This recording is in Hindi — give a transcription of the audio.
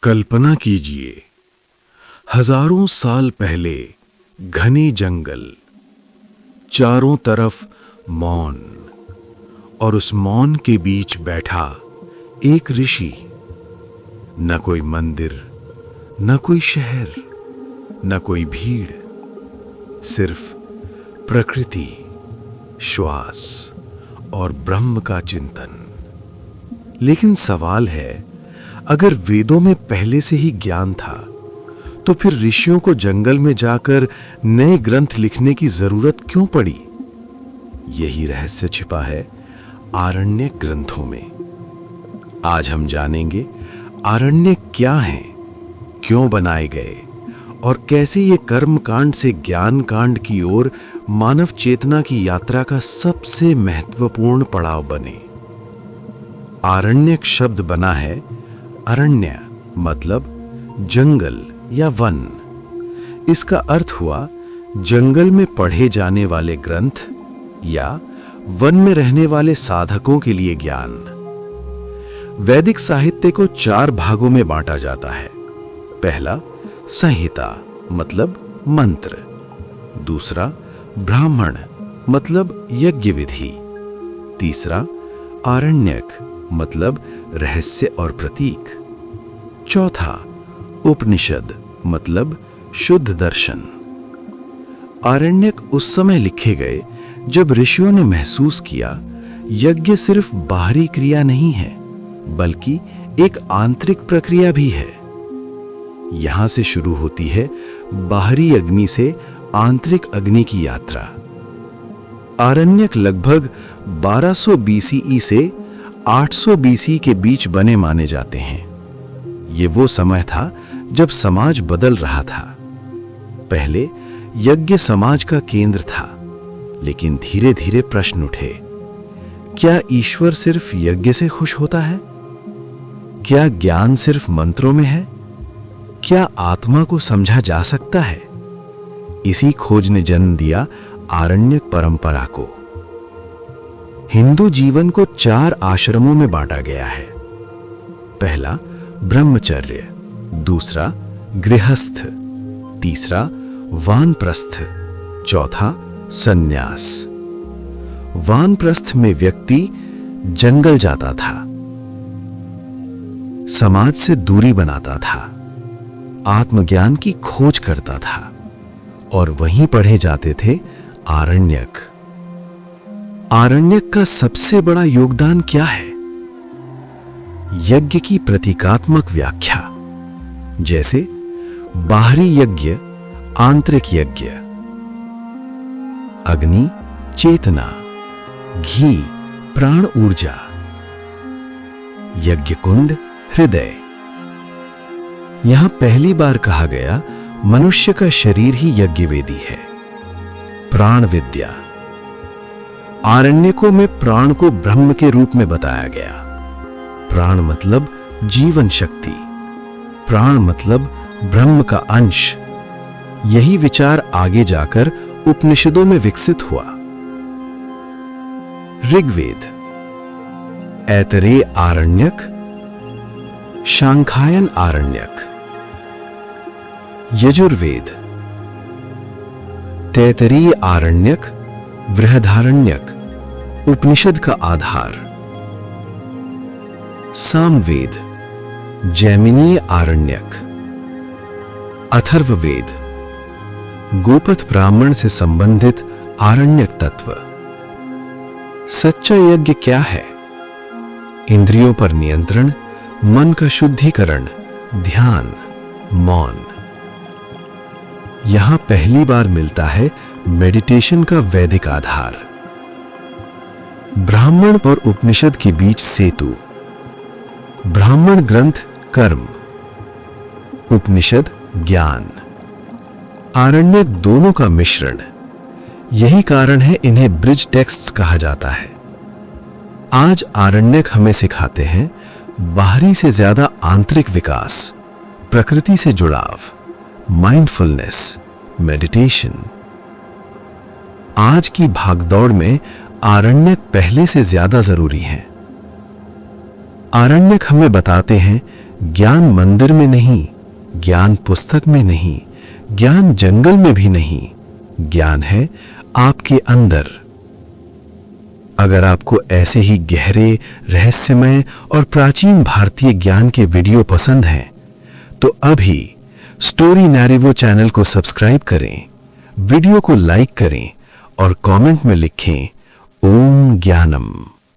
कल्पना कीजिए, हजारों साल पहले घने जंगल, चारों तरफ मौन, और उस मौन के बीच बैठा एक ऋषि। न कोई मंदिर, न कोई शहर, न कोई भीड़, सिर्फ प्रकृति, श्वास और ब्रह्म का चिंतन। लेकिन सवाल है, अगर वेदों में पहले से ही ज्ञान था, तो फिर ऋषियों को जंगल में जाकर नए ग्रंथ लिखने की जरूरत क्यों पड़ी? यही रहस्य छिपा है आरण्यक ग्रंथों में। आज हम जानेंगे आरण्यक क्या हैं, क्यों बनाए गए और कैसे ये कर्म कांड से ज्ञान कांड की ओर मानव चेतना की यात्रा का सबसे महत्वपूर्ण पड़ाव बने। आरण्यक शब्द बना है अरण्य, मतलब जंगल या वन। इसका अर्थ हुआ जंगल में पढ़े जाने वाले ग्रंथ या वन में रहने वाले साधकों के लिए ज्ञान। वैदिक साहित्य को 4 भागों में बांटा जाता है। पहला संहिता, मतलब मंत्र। दूसरा ब्राह्मण, मतलब यज्ञ विधि। तीसरा आरण्यक, मतलब रहस्य और प्रतीक। चौथा उपनिषद, मतलब शुद्ध दर्शन। आरण्यक उस समय लिखे गए जब ऋषियों ने महसूस किया यज्ञ सिर्फ बाहरी क्रिया नहीं है, बल्कि एक आंतरिक प्रक्रिया भी है। यहां से शुरू होती है बाहरी अग्नि से आंतरिक अग्नि की यात्रा। आरण्यक लगभग 1200 BCE से 800 BC के बीच बने माने जाते हैं। ये वो समय था जब समाज बदल रहा था। पहले यज्ञ समाज का केंद्र था, लेकिन धीरे धीरे प्रश्न उठे, क्या ईश्वर सिर्फ यज्ञ से खुश होता है? क्या ज्ञान सिर्फ मंत्रों में है? क्या आत्मा को समझा जा सकता है? इसी खोज ने जन्म दिया आरण्यक परंपरा को। हिंदू जीवन को 4 आश्रमों में बांटा गया है। पहला ब्रह्मचर्य, दूसरा गृहस्थ, तीसरा वानप्रस्थ, चौथा सन्यास। वानप्रस्थ में व्यक्ति जंगल जाता था, समाज से दूरी बनाता था, आत्मज्ञान की खोज करता था, और वहीं पढ़े जाते थे आरण्यक। आरण्यक का सबसे बड़ा योगदान क्या है? यज्ञ की प्रतीकात्मक व्याख्या, जैसे बाहरी यज्ञ, आंतरिक यज्ञ। अग्नि चेतना, घी प्राण ऊर्जा, यज्ञ कुंड हृदय। यहां पहली बार कहा गया मनुष्य का शरीर ही यज्ञ वेदी है। प्राण विद्या, आरण्यकों में प्राण को ब्रह्म के रूप में बताया गया। प्राण मतलब जीवन शक्ति, प्राण मतलब ब्रह्म का अंश। यही विचार आगे जाकर उपनिषदों में विकसित हुआ। ऋग्वेद ऐतरेय आरण्यक, शांखायन आरण्यक। यजुर्वेद तैतरीय आरण्यक, बृहदारण्यक, उपनिषद का आधार। सामवेद जैमिनीय आरण्यक। अथर्ववेद गोपथ ब्राह्मण से संबंधित आरण्यक तत्व। सच्चा यज्ञ क्या है? इंद्रियों पर नियंत्रण, मन का शुद्धिकरण, ध्यान, मौन। यहां पहली बार मिलता है मेडिटेशन का वैदिक आधार। ब्राह्मण और उपनिषद के बीच सेतु। ब्राह्मण ग्रंथ कर्म, उपनिषद ज्ञान, आरण्यक दोनों का मिश्रण। यही कारण है इन्हें ब्रिज टेक्स्ट्स कहा जाता है। आज आरण्यक हमें सिखाते हैं बाहरी से ज्यादा आंतरिक विकास, प्रकृति से जुड़ाव, माइंडफुलनेस, मेडिटेशन। आज की भागदौड़ में आरण्यक पहले से ज्यादा जरूरी हैं। आरण्यक हमें बताते हैं ज्ञान मंदिर में नहीं, ज्ञान पुस्तक में नहीं, ज्ञान जंगल में भी नहीं, ज्ञान है आपके अंदर। अगर आपको ऐसे ही गहरे, रहस्यमय और प्राचीन भारतीय ज्ञान के वीडियो पसंद हैं, तो अभी स्टोरी नैरेवो चैनल को सब्सक्राइब करें, वीडियो को लाइक करें और कमेंट में लिखें ओम ज्ञानम।